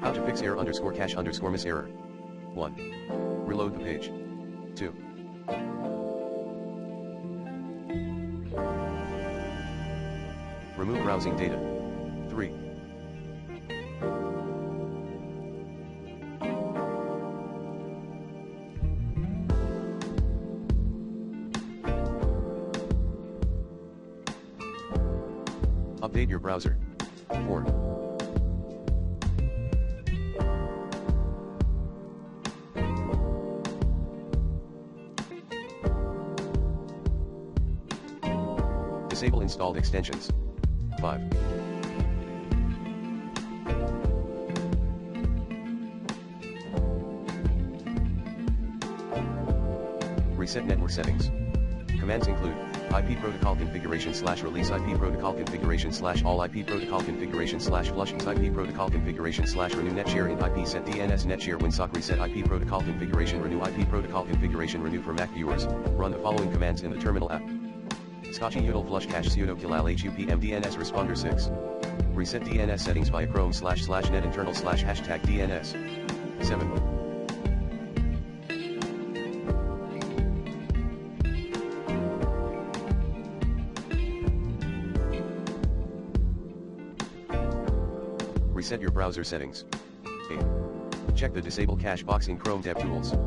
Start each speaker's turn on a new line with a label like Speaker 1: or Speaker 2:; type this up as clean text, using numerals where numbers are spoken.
Speaker 1: How to fix error_cache_miss error. 1. Reload the page. 2. Remove browsing data. 3. Update your browser. 4. Disable installed extensions. 5. Reset network settings. Commands include IP protocol configuration / release IP protocol configuration / all IP protocol configuration / flush IP protocol configuration / renew netshare in IP set DNS netshare winsock reset IP protocol configuration renew IP protocol configuration renew for Mac viewers. Run the following commands in the terminal app. Scotchy util flush cache sudo kilal hupm DNS responder 6. Reset DNS settings via chrome // net internal # DNS. 7. Reset your browser settings. 8. Check the disable cache box in Chrome DevTools.